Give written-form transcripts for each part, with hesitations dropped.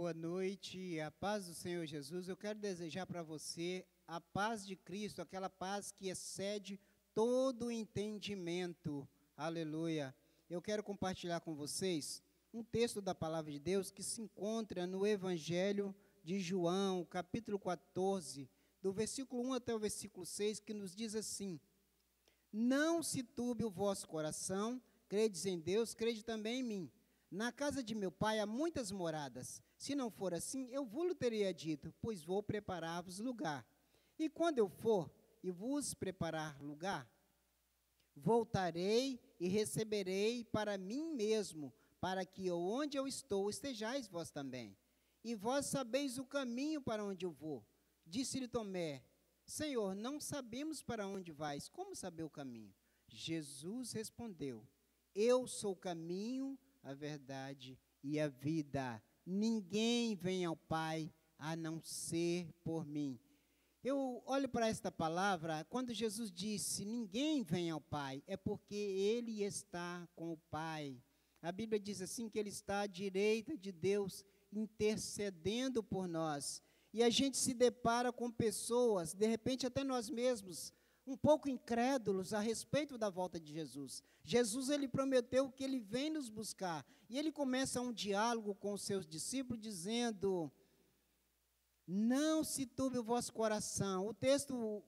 Boa noite, a paz do Senhor Jesus. Eu quero desejar para você a paz de Cristo, aquela paz que excede todo o entendimento. Aleluia. Eu quero compartilhar com vocês um texto da palavra de Deus que se encontra no Evangelho de João, capítulo 14, do versículo 1 até o versículo 6, que nos diz assim: Não se turbe o vosso coração, credes em Deus, crede também em mim. Na casa de meu pai há muitas moradas. Se não for assim, eu vos teria dito, pois vou preparar-vos lugar. E quando eu for e vos preparar lugar, voltarei e receberei para mim mesmo, para que onde eu estou estejais vós também. E vós sabeis o caminho para onde eu vou. Disse-lhe Tomé: Senhor, não sabemos para onde vais, como saber o caminho? Jesus respondeu: Eu sou o caminho, a verdade e a vida. Ninguém vem ao Pai a não ser por mim. Eu olho para esta palavra, quando Jesus disse, ninguém vem ao Pai, é porque Ele está com o Pai. A Bíblia diz assim, que Ele está à direita de Deus, intercedendo por nós. E a gente se depara com pessoas, de repente até nós mesmos, um pouco incrédulos a respeito da volta de Jesus. Jesus, ele prometeu que ele vem nos buscar. E ele começa um diálogo com os seus discípulos, dizendo: não se turbe o vosso coração.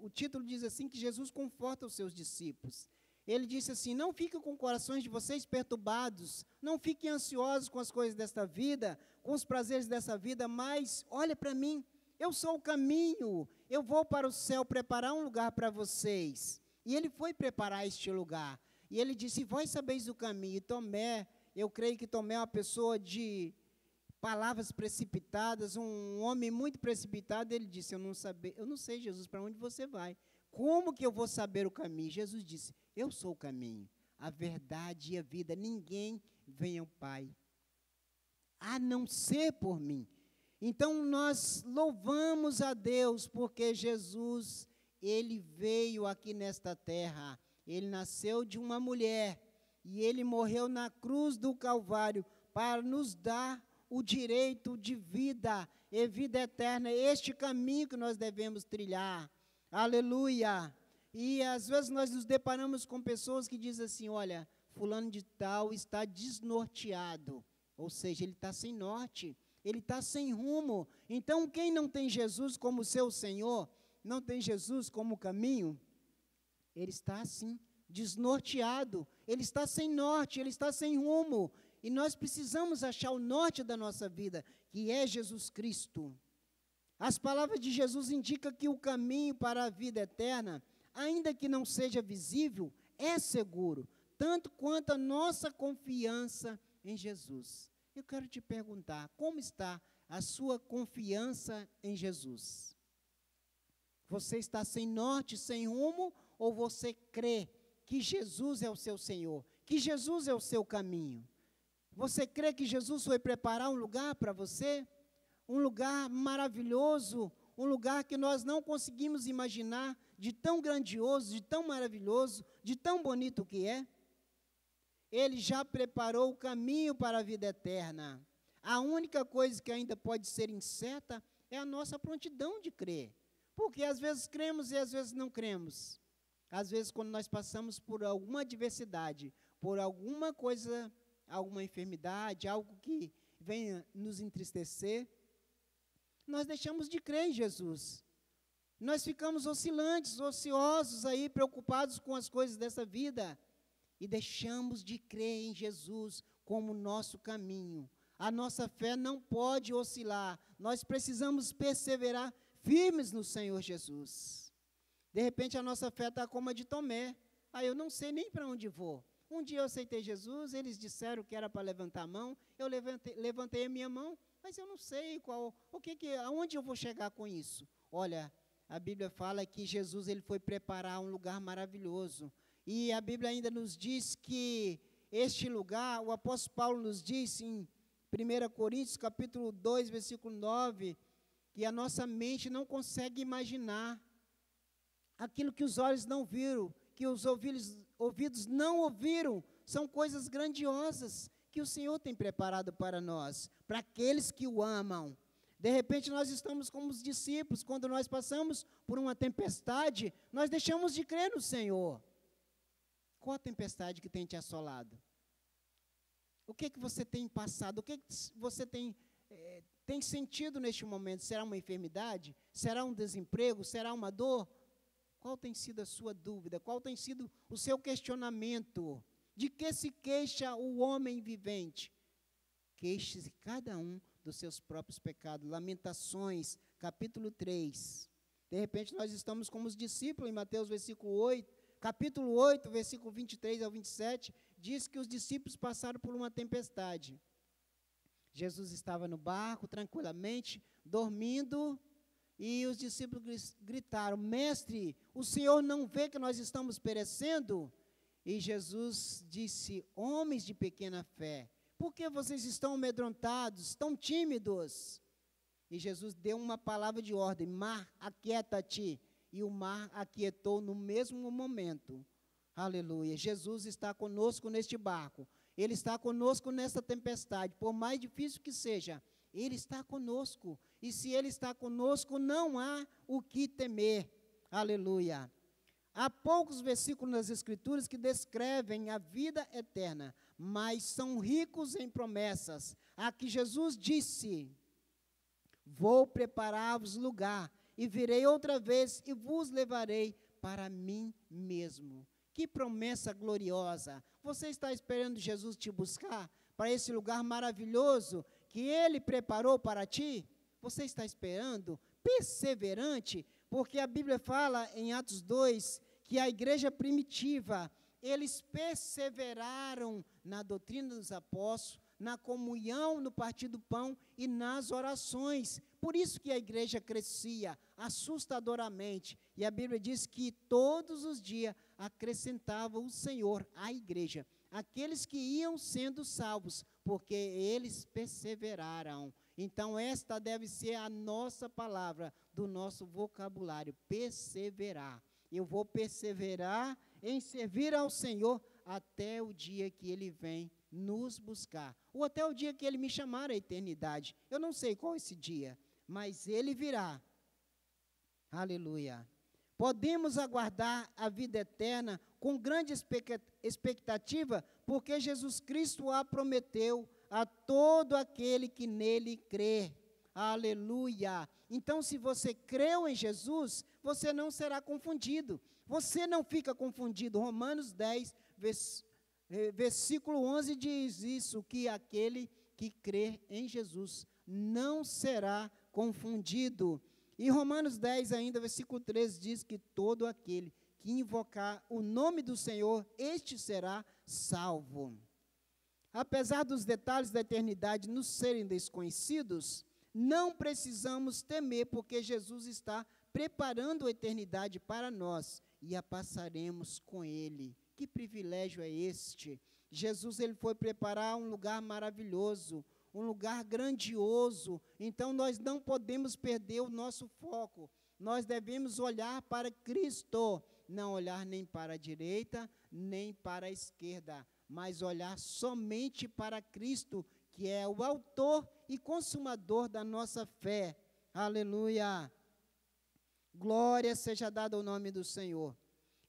O título diz assim, que Jesus conforta os seus discípulos. Ele disse assim: não fiquem com corações de vocês perturbados, não fiquem ansiosos com as coisas desta vida, com os prazeres dessa vida, mas olha para mim, eu sou o caminho, eu vou para o céu preparar um lugar para vocês. E ele foi preparar este lugar. E ele disse: vós sabeis o caminho. E Tomé, eu creio que Tomé é uma pessoa de palavras precipitadas, um homem muito precipitado. Ele disse: eu não sei, Jesus, para onde você vai. Como que eu vou saber o caminho? Jesus disse: eu sou o caminho, a verdade e a vida. Ninguém vem ao Pai a não ser por mim. Então, nós louvamos a Deus, porque Jesus, ele veio aqui nesta terra, ele nasceu de uma mulher, e ele morreu na cruz do Calvário, para nos dar o direito de vida, e vida eterna, este caminho que nós devemos trilhar, aleluia. E às vezes nós nos deparamos com pessoas que dizem assim: olha, fulano de tal está desnorteado, ou seja, ele está sem norte, ele está sem rumo. Então, quem não tem Jesus como seu Senhor, não tem Jesus como caminho, ele está assim, desnorteado, ele está sem norte, ele está sem rumo. E nós precisamos achar o norte da nossa vida, que é Jesus Cristo. As palavras de Jesus indicam que o caminho para a vida eterna, ainda que não seja visível, é seguro, tanto quanto a nossa confiança em Jesus. Eu quero te perguntar, como está a sua confiança em Jesus? Você está sem norte, sem rumo, ou você crê que Jesus é o seu Senhor, que Jesus é o seu caminho? Você crê que Jesus foi preparar um lugar para você? Um lugar maravilhoso, um lugar que nós não conseguimos imaginar, de tão grandioso, de tão maravilhoso, de tão bonito que é? Ele já preparou o caminho para a vida eterna. A única coisa que ainda pode ser incerta é a nossa prontidão de crer. Porque às vezes cremos e às vezes não cremos. Às vezes, quando nós passamos por alguma adversidade, por alguma coisa, alguma enfermidade, algo que venha nos entristecer, nós deixamos de crer em Jesus. Nós ficamos oscilantes, ociosos aí, preocupados com as coisas dessa vida. E deixamos de crer em Jesus como nosso caminho. A nossa fé não pode oscilar. Nós precisamos perseverar firmes no Senhor Jesus. De repente a nossa fé está como a de Tomé. Eu não sei nem para onde vou. Um dia eu aceitei Jesus, eles disseram que era para levantar a mão. Eu levantei a minha mão, mas eu não sei aonde eu vou chegar com isso. Olha, a Bíblia fala que Jesus, ele foi preparar um lugar maravilhoso. E a Bíblia ainda nos diz que este lugar, o apóstolo Paulo nos diz em 1 Coríntios, capítulo 2, versículo 9, que a nossa mente não consegue imaginar aquilo que os olhos não viram, que os ouvidos não ouviram, são coisas grandiosas que o Senhor tem preparado para nós, para aqueles que o amam. De repente, nós estamos como os discípulos, quando nós passamos por uma tempestade, nós deixamos de crer no Senhor. Qual a tempestade que tem te assolado? O que você tem passado? O que você tem sentido neste momento? Será uma enfermidade? Será um desemprego? Será uma dor? Qual tem sido a sua dúvida? Qual tem sido o seu questionamento? De que se queixa o homem vivente? Queixe-se cada um dos seus próprios pecados. Lamentações, capítulo 3. De repente, nós estamos como os discípulos, em Mateus, capítulo 8, versículo 23 ao 27, diz que os discípulos passaram por uma tempestade. Jesus estava no barco, tranquilamente, dormindo, e os discípulos gritaram: Mestre, o Senhor não vê que nós estamos perecendo? E Jesus disse: homens de pequena fé, por que vocês estão amedrontados, tão tímidos? E Jesus deu uma palavra de ordem: mar, aquieta-te. E o mar aquietou no mesmo momento. Aleluia. Jesus está conosco neste barco. Ele está conosco nessa tempestade. Por mais difícil que seja, Ele está conosco. E se Ele está conosco, não há o que temer. Aleluia. Há poucos versículos nas Escrituras que descrevem a vida eterna, mas são ricos em promessas. Aqui Jesus disse: vou preparar-vos lugar, e virei outra vez e vos levarei para mim mesmo. Que promessa gloriosa! Você está esperando Jesus te buscar para esse lugar maravilhoso que Ele preparou para ti? Você está esperando, perseverante, porque a Bíblia fala em Atos 2, que a igreja primitiva, eles perseveraram na doutrina dos apóstolos, na comunhão, no partir do pão e nas orações. Por isso que a igreja crescia assustadoramente. E a Bíblia diz que todos os dias acrescentava o Senhor à igreja aqueles que iam sendo salvos, porque eles perseveraram. Então, esta deve ser a nossa palavra do nosso vocabulário: perseverar. Eu vou perseverar em servir ao Senhor até o dia que Ele vem nos buscar, ou até o dia que Ele me chamar à eternidade. Eu não sei qual é esse dia, mas Ele virá. Aleluia. Podemos aguardar a vida eterna com grande expectativa, porque Jesus Cristo a prometeu a todo aquele que nele crê. Aleluia. Então, se você creu em Jesus, você não será confundido. Você não fica confundido. Romanos 10, versículo 11 diz isso, que aquele que crê em Jesus não será confundido. E Romanos 10 ainda, versículo 13, diz que todo aquele que invocar o nome do Senhor, este será salvo. Apesar dos detalhes da eternidade nos serem desconhecidos, não precisamos temer, porque Jesus está preparando a eternidade para nós e a passaremos com Ele. Que privilégio é este? Jesus, Ele foi preparar um lugar maravilhoso, um lugar grandioso. Então, nós não podemos perder o nosso foco. Nós devemos olhar para Cristo, não olhar nem para a direita, nem para a esquerda, mas olhar somente para Cristo, que é o autor e consumador da nossa fé. Aleluia! Glória seja dada ao nome do Senhor.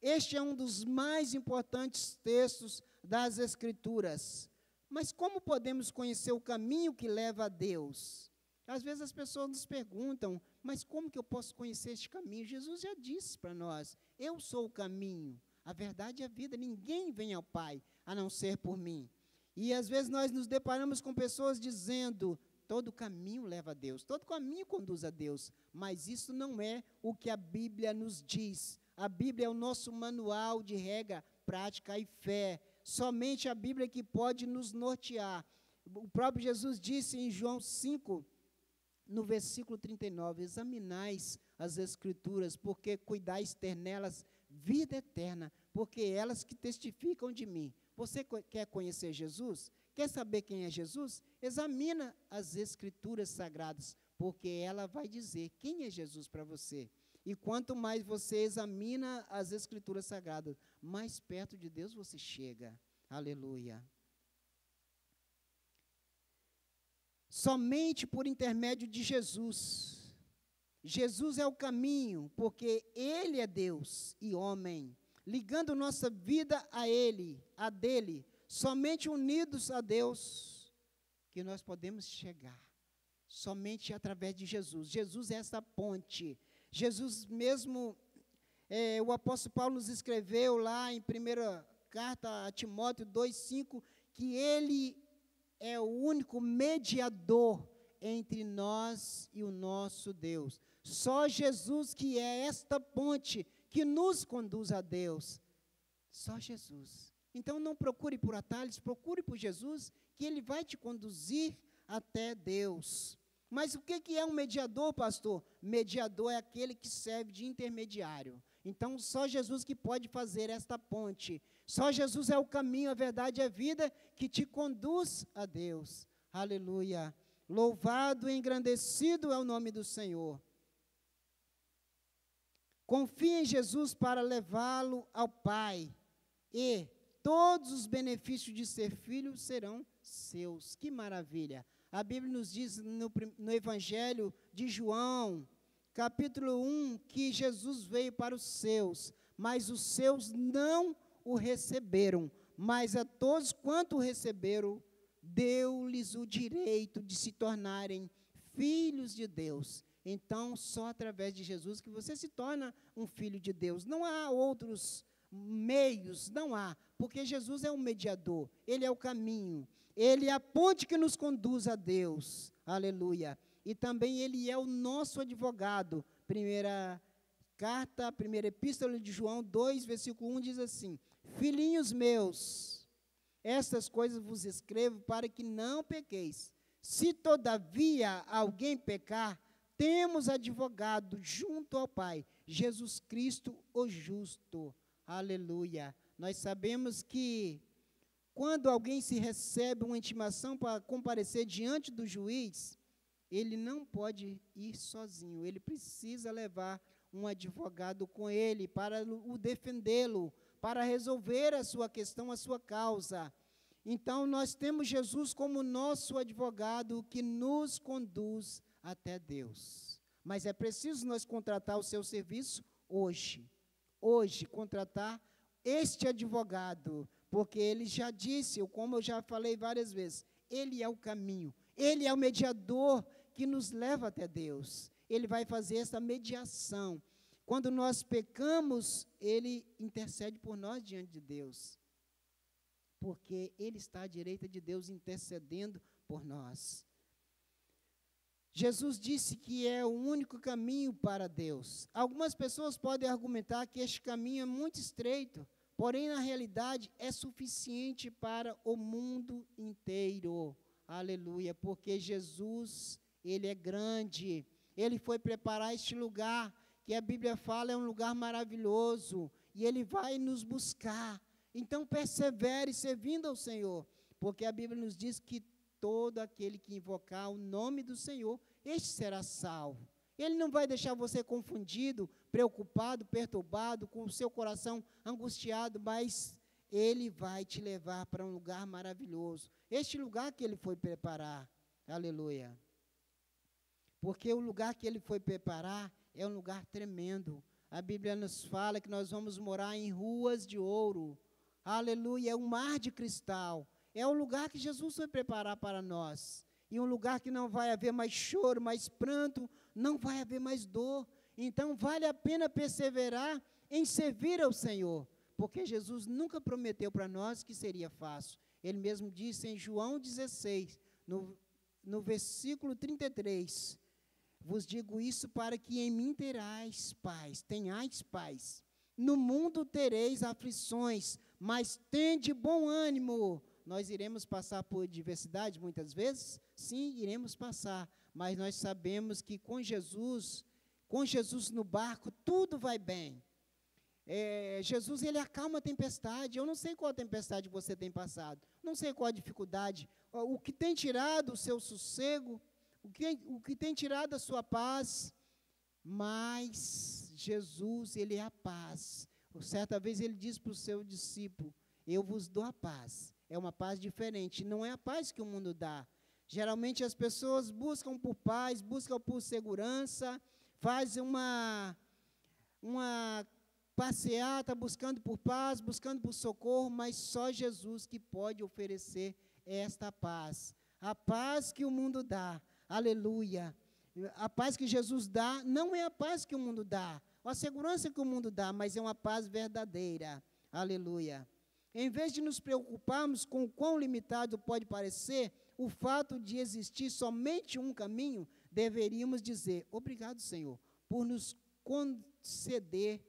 Este é um dos mais importantes textos das Escrituras. Mas como podemos conhecer o caminho que leva a Deus? Às vezes as pessoas nos perguntam, mas como que eu posso conhecer este caminho? Jesus já disse para nós: eu sou o caminho, a verdade e a vida. Ninguém vem ao Pai a não ser por mim. E às vezes nós nos deparamos com pessoas dizendo: todo caminho leva a Deus, todo caminho conduz a Deus. Mas isso não é o que a Bíblia nos diz. A Bíblia é o nosso manual de regra, prática e fé. Somente a Bíblia que pode nos nortear. O próprio Jesus disse em João 5, no versículo 39, examinais as Escrituras, porque cuidais ter nelas vida eterna, porque elas que testificam de mim. Você quer conhecer Jesus? Quer saber quem é Jesus? Examina as Escrituras sagradas, porque ela vai dizer quem é Jesus para você. E quanto mais você examina as Escrituras sagradas, mais perto de Deus você chega. Aleluia. somente por intermédio de Jesus. Jesus é o caminho, porque Ele é Deus e homem, ligando nossa vida a Ele, a dele, somente unidos a Deus, que nós podemos chegar, somente através de Jesus. Jesus é essa ponte. Jesus mesmo, o apóstolo Paulo nos escreveu lá em 1ª carta a Timóteo 2,5, que Ele é o único mediador entre nós e o nosso Deus. Só Jesus que é esta ponte que nos conduz a Deus. Só Jesus. Então não procure por atalhos, procure por Jesus, que Ele vai te conduzir até Deus. Mas o que é um mediador, pastor? Mediador é aquele que serve de intermediário. Então só Jesus que pode fazer esta ponte. Só Jesus é o caminho, a verdade e a vida que te conduz a Deus. Aleluia. Louvado e engrandecido é o nome do Senhor. Confie em Jesus para levá-lo ao Pai, e todos os benefícios de ser filho serão seus. Que maravilha! A Bíblia nos diz no Evangelho de João, capítulo 1, que Jesus veio para os seus, mas os seus não o receberam, mas a todos quanto o receberam, deu-lhes o direito de se tornarem filhos de Deus. Então, só através de Jesus que você se torna um filho de Deus. Não há outros meios, não há, porque Jesus é o mediador, Ele é o caminho, Ele é a ponte que nos conduz a Deus. Aleluia. E também Ele é o nosso advogado. Primeira epístola de João 2, versículo 1 diz assim: Filhinhos meus, estas coisas vos escrevo para que não pequeis. Se todavia alguém pecar, temos advogado junto ao Pai, Jesus Cristo o justo. Aleluia. Nós sabemos que quando alguém se recebe uma intimação para comparecer diante do juiz, ele não pode ir sozinho, ele precisa levar um advogado com ele para o defendê-lo, para resolver a sua questão, a sua causa. Então, nós temos Jesus como nosso advogado que nos conduz até Deus. Mas é preciso nós contratar o seu serviço hoje. Hoje, contratar este advogado, porque ele já disse, como eu já falei várias vezes, ele é o caminho, ele é o mediador que nos leva até Deus. Ele vai fazer essa mediação. Quando nós pecamos, ele intercede por nós diante de Deus, porque ele está à direita de Deus intercedendo por nós. Jesus disse que é o único caminho para Deus. Algumas pessoas podem argumentar que este caminho é muito estreito, porém, na realidade, é suficiente para o mundo inteiro. Aleluia, porque Jesus, Ele é grande, Ele foi preparar este lugar, que a Bíblia fala é um lugar maravilhoso, e Ele vai nos buscar. Então, persevere servindo ao Senhor, porque a Bíblia nos diz que todo aquele que invocar o nome do Senhor, este será salvo. Ele não vai deixar você confundido, preocupado, perturbado, com o seu coração angustiado, mas Ele vai te levar para um lugar maravilhoso. Este lugar que Ele foi preparar. Aleluia. Porque o lugar que Ele foi preparar é um lugar tremendo. A Bíblia nos fala que nós vamos morar em ruas de ouro. Aleluia, é um mar de cristal. É o lugar que Jesus foi preparar para nós. E um lugar que não vai haver mais choro, mais pranto, não vai haver mais dor. Então, vale a pena perseverar em servir ao Senhor, porque Jesus nunca prometeu para nós que seria fácil. Ele mesmo disse em João 16, no versículo 33, vos digo isso para que em mim tenhais paz. No mundo tereis aflições, mas tende bom ânimo. Nós iremos passar por diversidade muitas vezes? Sim, iremos passar, mas nós sabemos que com Jesus no barco, tudo vai bem. Jesus, Ele acalma a tempestade. Eu não sei qual a tempestade você tem passado, não sei qual a dificuldade, o que tem tirado o seu sossego, o que tem tirado a sua paz, mas Jesus, Ele é a paz. Certa vez Ele disse para o seu discípulo, eu vos dou a paz. É uma paz diferente, não é a paz que o mundo dá. Geralmente as pessoas buscam por paz, buscam por segurança, fazem uma passeata buscando por paz, buscando por socorro, mas só Jesus que pode oferecer esta paz. A paz que o mundo dá, aleluia. A paz que Jesus dá não é a paz que o mundo dá, a segurança que o mundo dá, mas é uma paz verdadeira, aleluia. Em vez de nos preocuparmos com o quão limitado pode parecer o fato de existir somente um caminho, deveríamos dizer: obrigado, Senhor, por nos conceder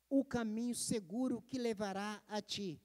o caminho seguro que levará a Ti.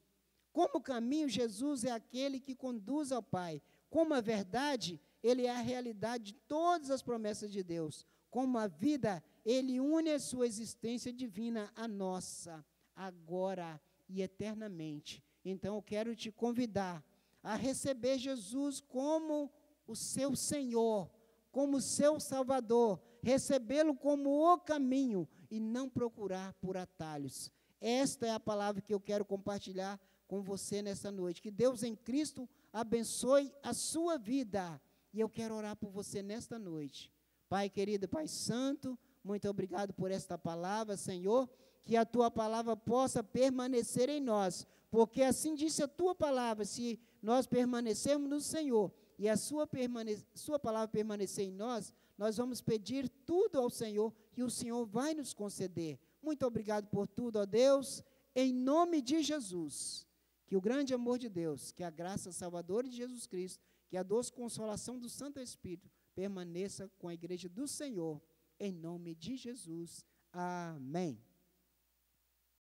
Como caminho, Jesus é aquele que conduz ao Pai. Como a verdade, Ele é a realidade de todas as promessas de Deus. Como a vida, Ele une a sua existência divina à nossa, agora e eternamente. Então, eu quero te convidar a receber Jesus como o seu Senhor, como o seu Salvador, recebê-lo como o caminho e não procurar por atalhos. Esta é a palavra que eu quero compartilhar com você nessa noite. Que Deus em Cristo abençoe a sua vida. E eu quero orar por você nesta noite. Pai querido, Pai santo, muito obrigado por esta palavra, Senhor, que a Tua palavra possa permanecer em nós, porque assim disse a Tua palavra: se nós permanecermos no Senhor e a Sua palavra permanecer em nós, nós vamos pedir tudo ao Senhor e o Senhor vai nos conceder. Muito obrigado por tudo, ó Deus, em nome de Jesus. Que o grande amor de Deus, que a graça salvadora de Jesus Cristo, que a doce consolação do Santo Espírito permaneça com a igreja do Senhor, em nome de Jesus. Amém.